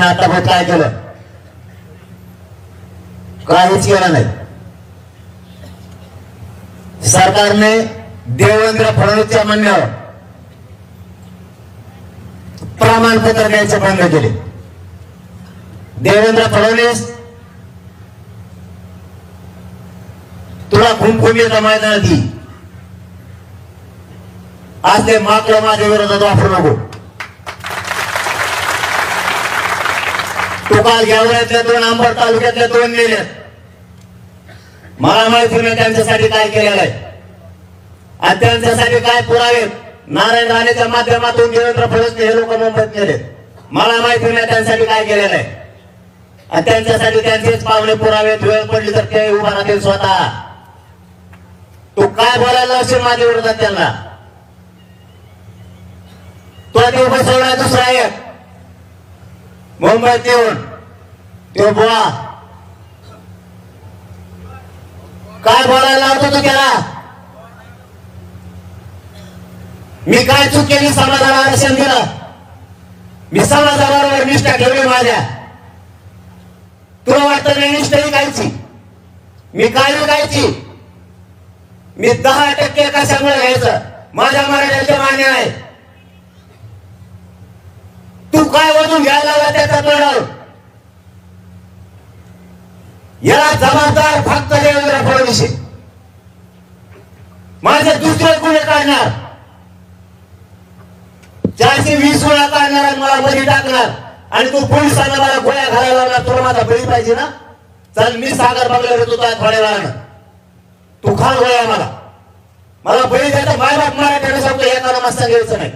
आतापर्यंत काय केलं? काहीच केलं नाही. सरकारने देवेंद्र फडणवीसच्या म्हणण्यावर प्रमाणपत्र द्यायचे बंद केले. देवेंद्र फडणवीस, तुला खुमखुमीच्या मैदानात आज ते माकडं माझ्या विरोधात वापरू नको. तू काल गेवरातल्या 2 अंबड तालुक्यातल्या 2 नेले. मला माहिती नाही त्यांच्यासाठी काय केलेलं आहे आणि त्यांच्यासाठी काय पुरावे नारायण राणेच्या माध्यमातून देवेंद्र फडणवीस हे लोक मुंबईत केले. मला माहिती नाही त्यांच्यासाठी काय केलेलं आहे आणि त्यांच्यासाठी त्यांचेच पावले पुरावे. वेळ पडली तर ते उभा राहतील स्वतः. तू काय बोलायला असेल माझ्या विरोधात त्यांना? तो ते बसवला दुसरा एक मुंबईत येऊन तो बुवा काय बोलायला होतो तू त्याला? मी काय चूक केली? समाजाला आरक्षण दिलं. मी समाजाबरोबर निष्ठा ठेवली माझ्या. तुला वाटतं नाही निष्ठा विकायची? मी काय विकायची? मी 10% कशामुळे घ्यायचं? माझ्या मराठ्याचे मान्य आहे. तू काय वजून घ्यायला लागला त्याचा तोडाव? याला जबाबदार फक्त देवेंद्र फडणवीस. माझे दुसरे गुन्हे काढणार, 420 वेळा काढणार आणि मला बळी टाकणार आणि तू पोलिसांना मला गोळ्या घालायला लागणार. तुला माझा बळी पाहिजे ना? चल मी सागर बंगल्यावर येतो थोड्या वेळानं. तू खाल गोळ्या मला बळी द्यायचा. मायबाप मराठ्याने सांगतो एकाला मस्त घ्यायचं नाही.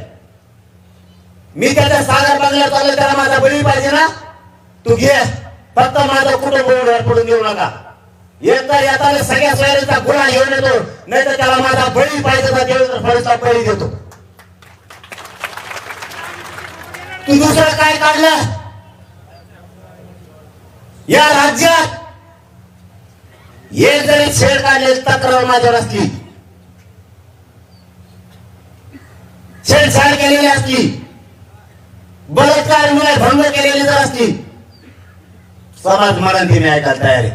मी त्याच्या सागर बंगल्यावर चाललो, त्याला माझा बळी पाहिजे ना? तू घे, फक्त माझं कुटुंब उघड्यावर पडून देऊ नका. येता येता सगळ्या सोयरीचा गुन्हा घेऊन येतो, नाही तर त्याला माझा बळी पाहिजे तर देवेंद्र फडणवीसला बळी देतो. तू दुसरं काय काढलं? या राज्यात एक जरी छेड काढले तक्रार माझ्यावर असली, छेडछाड केलेली असली, बलात्कार भंग केलेली जर असली, समाज मरण मी ऐकायला तयार आहे.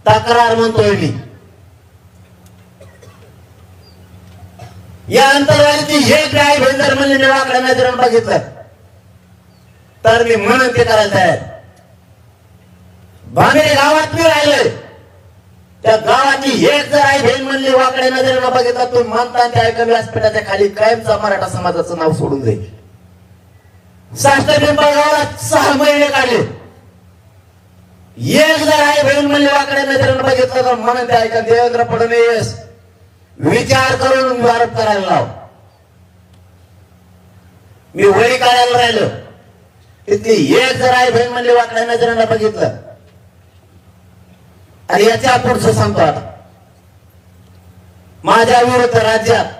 तक्रार म्हणतोय मी. या अंतर्वालीची एक गाय भेंदर म्हणजे वाकड्या नजरेनं बघितलं तर मी म्हणून ते करायला तयार. बांगडे गावात मी राहिलोय, त्या गावाची एक जर आई बहीण म्हणली वाकड्या नजरेनं बघितलं, तुम्ही म्हणता त्या एका व्यासपीठाच्या खाली कायमचा मराठा समाजाचं नाव सोडून जाईल. शास्त्र पिंपळगावला 6 महिने काढले. एक जर आई बहीण म्हणली वाकड्या नजरेनं बघितलं तर म्हणून त्या ऐका देवेंद्र फडणवीस विचार करून आरोप करायला लाव. मी वळी काढायला राहिलो, तिथली एक जर आई बहीण म्हणली वाकड्या नजरेनं बघितलं. आणि याच्या पुढचं सांगतो आता, माझ्या विरुद्ध राज्यात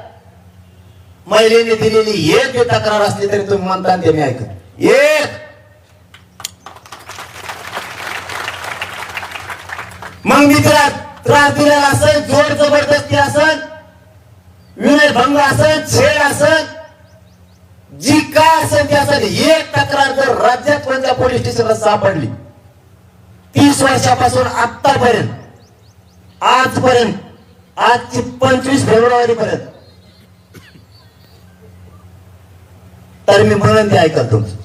महिलेने दिलेली एक तक्रार असली तरी तुम्ही म्हणता ते मी ऐकत. एक मग मी तिला त्रास दिलेला असेल, जोर जबरदस्ती असेल, विनयभंग असेल, छेड असेल, जी काय असेल ती असेल, एक तक्रार जर राज्यात कोणत्या पोलीस स्टेशनला सापडली 30 वर्षापासून आतापर्यंत, आजपर्यंत, आजची 25 फेब्रुवारी पर्यंत, तर मी म्हणून ते ऐकत तुमचं.